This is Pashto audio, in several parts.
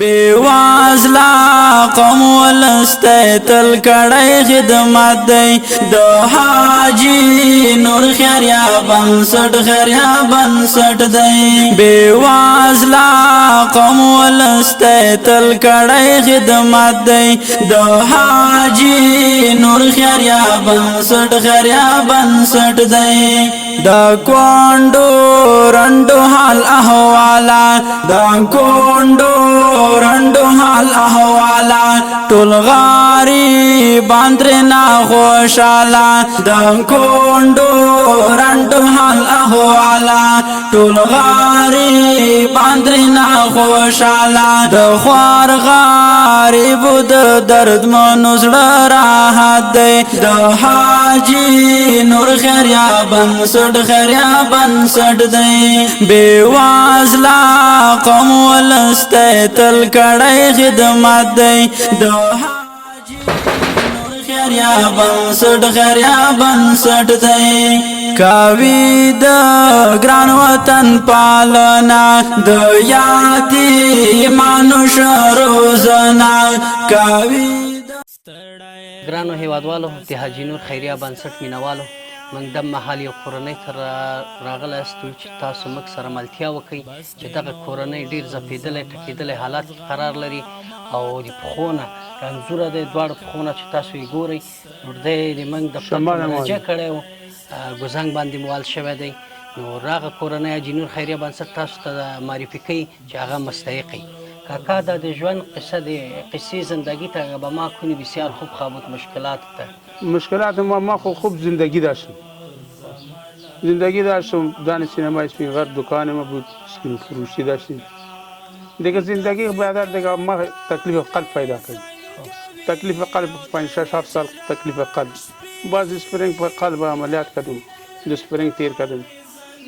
بیوازلا قوم ولسته تل کړی خدمت دی د حاجی نور خیریا بنسټ دی بیوازلا قوم ولسته تل کړی خدمت دی د حاجی نور خیریا بنسټ دی د کوندو رندو حال احوالا د کوندو رندو حال احوالا ټول غاری باندې نا خوشالا د کوندو رندو حال احوالا ټول غاری باندې نا خوشالا د خوار غریب د درد مونږ زړه راحت دی د حاجی نور خیریا بنسټ دی بیوازلا قوم ولسته تل کړی خدمت دی د حاجی نور خیریا بنسټ دی کاوی د ګران وطن پالنا د یتیمانو روزنا کاوی ګرانو هیوادوالو د حاجی نور خیریه بنسټ مینوالو موږ د مهال یو کورنۍ ته راغلاستو چې تاسو موږ سره ملتیا وکړئ چې دغه کورنۍ ډېر ځپېدلی ټکېدلی حالات کې قرار لري او د پښو نه رنځوره دی دواړو پښو نه چې تاسو یې ګورئ نو دی د موږ دفتر ته مراجعه کړی و ګوزنګ باندې موال شوی دی نو هغه کورنۍ حاجي نور خیریه بنسټ تاسو ته معرفي کوي چې هغه مستحق کاکا دا د ژوند قصه د قصې زندگی ته به ما کنی بسیار خوب خوابت مشکلات ما خوب زندگی داشتم دان سینما اسمی غر دکان ما بود اسکرین فروشی داشتیم دیگه زندگی بعد دیگه ما تکلیف قلب پیدا کردیم تکلیف قلب 5-6 سال تکلیف قلب بعض اسپرینگ پر قلب عملیات کردم دو اسپرینگ تیر کردم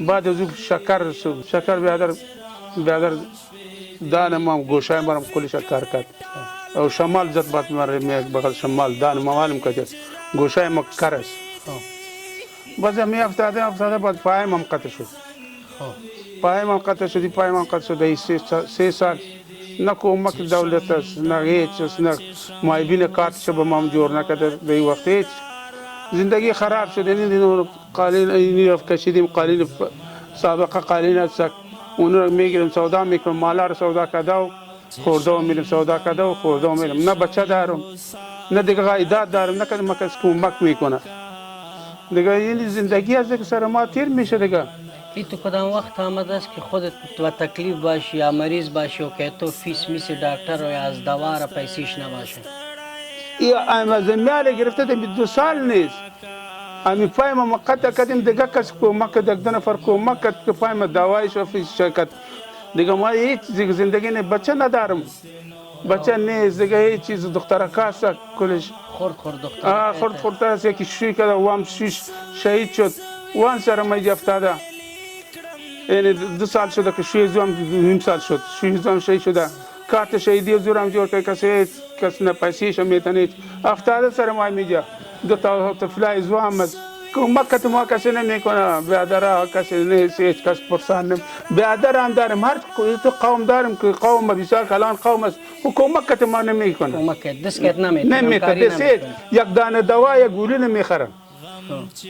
بعد از شکر بیادر دان ما گوشای مرم کلی شکر کرد او شمال زد بات مرم یک بغل شمال دان معلوم کرد گوشای ما کرس باز می افتاده بعد پایم هم قطع شد پایم هم قطع شد 3 سال نه کمک دولت است نه هیچ است نه معیبین کارت شب ما جور نکرد به این وقت هیچ زندگی خراب شد این قالین این کشیدیم قالین سابقه قالین است اون رو میگیرم سودا میکنم مالا رو سودا کردم خورده میرم سودا کردم خورده میرم نه بچه دارم نه دیگه قایداد دارم نه کدوم کس کمک میکنه دیگه این زندگی از که سر ما تیر میشه دیگه تو کدام وقت آمده است که خودت و تکلیف باشی یا مریض باشی و که تو فیس میس دکتر و یا از دوا را پیسیش نباشه یا از میاره گرفته ده 2 سال نیست امی پایم مقطع کردیم دیگه کس کمک دک نفر کمک کرد که پایم دوایش و فیس شرکت دیگه ما هیچ زندگی نه بچه ندارم بچه نیست دیگه هیچ چیز دختر کاست کلش خورد است یکی شوی کرده وام شهید شد وان سر ما افتاده یعنی 2 سال شده که شوی زوام نیم سال شد شوی زوام شهید شده کارت شهیدی زورم جور که کس نپایسیش میتونه افتاده سر ما میجا 2 تا طفلای زوام است کمک کت ما کسی نمیکنه بیادر کسی نیست هیچ کس پرسان نمی بیادر هم دارم هر تو قوم دارم که قوم بسیار کلان قوم است کمک کت ما نمیکنه کمک دستکت نمیکنه یک دانه دوا یک گولی نمیخرم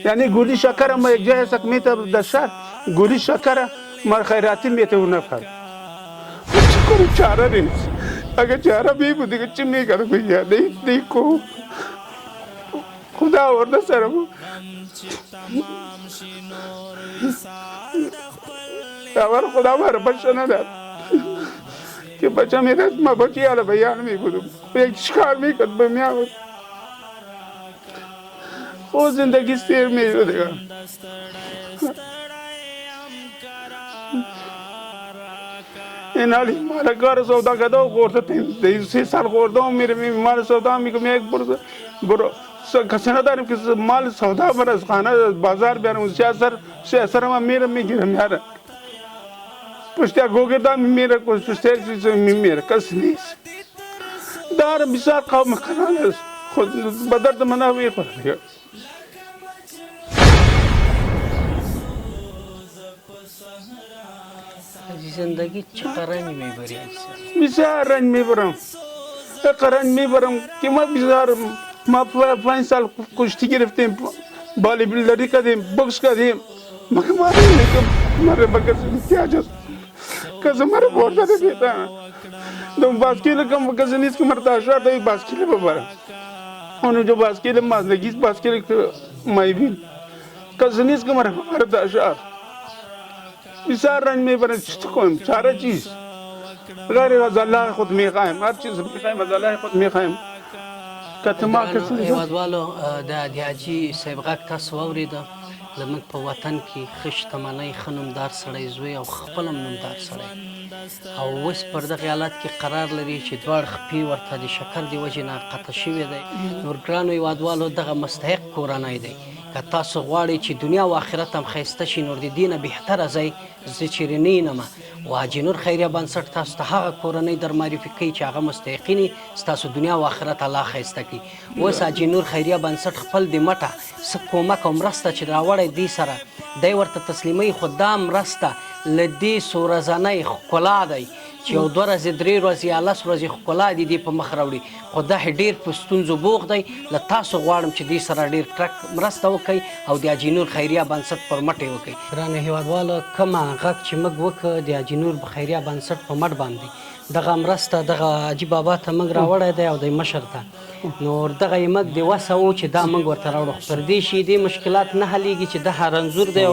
یعنی گولی شکر ما یک جای سک میته در شهر گولی شکر ما خیراتی میته و نفر چیکار چاره نیست اگه چاره بی بود دیگه چی میکنه بیا دیکو خدا آورده سرمو اول خدا ما رو بچه نداد که بچه میرد ما بچه یالا بیان میبودم یک شکار میکرد به میامد خود زندگی سیر میشد دیگه این حالی مال کار سودا کرده و خورده 3 سال خورده و میرم مال سودا میگم یک برو کسی نداریم که مال سودا بر از خانه بازار بیارم سر ما میرم میگیرم یاره پشت گوگردم میره پشت چیز میره کسی نیست دارم بسیار قوم کنان است خود به درد من میخوره زندگی چه رنج میبری عزیزم؟ بسیار رنج میبرم، رنج میبرم که ما بسیار ما 5 سال کشتی گرفتیم، بالی بیلدری کردیم، بوکس کردیم، مگه ما مرا با کسی احتیاج است، کسی مرا برده نمیده. دم باسکیل کم کسی نیست که مرا تاشار ده باسکیل ببرم. اونجا باسکیل مازندگی باسکیل که مایبین کسی نیست که مرا تاشار. بسیار رنج میبرم، چی کنیم؟ چاره چیست؟ غیر از الله خود میخوایم، هر چیز میخوایم از الله خود میخوایم. کتما کسی هیوادوالو د حاجي صاحب غږ تاسو واورېده. زموږ په وطن کې ښه شتمنۍ، ښه نومدار سړی زوی او خپل هم نومدار سړی او اوس پر دغه حالت کې قرار لري چې دواړه خپې ورته د شکر د وجې نه قطع شوی دی. نور ګرانو هیوادوالو دغه مستحق کورنۍ دی. که تاسو غواړئ چې دنیا او آخرت هم ښایسته شي، نور د دې نه بهتره ځای زه چېرې نه ینمه. و حاجي نور خیریه بنسټ تاسو ته هغه کورنۍ در معرفي کوي چې هغه مستحقین ستاسو دنیا او آخرت الله ښایسته کړي. اوس حاجي نور خیریه بنسټ خپل د مټه څه کومک او مرسته چې راوړی دې سره دی ورته تسلیموي، خو دا مرسته له دې څو ورځنۍ ښکلا دی چې یو 2 ورځې 3 ورځې یا 10 ورځې ښکلا دې دې په مخ راوړي، خو دا ډېر په ستونزو بوغ دی. له تاسو غواړم چې دې سره ډېر کلک مرسته وکړئ او د حاجي نور خیریه بنسټ پر مټ یې وکړئ. ګرانو هېوادوالو، کومه غږ چې موږ وکړه د حاجي نور خیریه بنسټ په مټ باندې، دغه مرسته دغه حاجي بابا ته موږ راوړی دی او د مشر ته، نو دغه یې موږ د وسه و چې دا موږ ورته راوړو. خو پر دې شي دې مشکلات نه حلېږي چې ده رنځور دی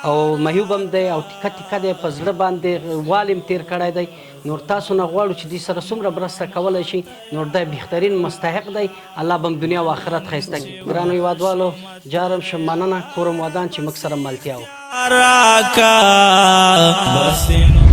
او مهیوب هم دی او ټیکه ټیکه دی، په زړه باندې وال هم تېر کړی دی. نور تاسو نه غواړو چې دې سره څومره مرسته کولی شي، نور دی بهترین مستحق دی. الله به دنیا او آخرت ښایسته کړي. ګرانو هېوادوالو، جارم شم، مننه، کورم ودان چې موږ سره ملتیا و. راکا بسینو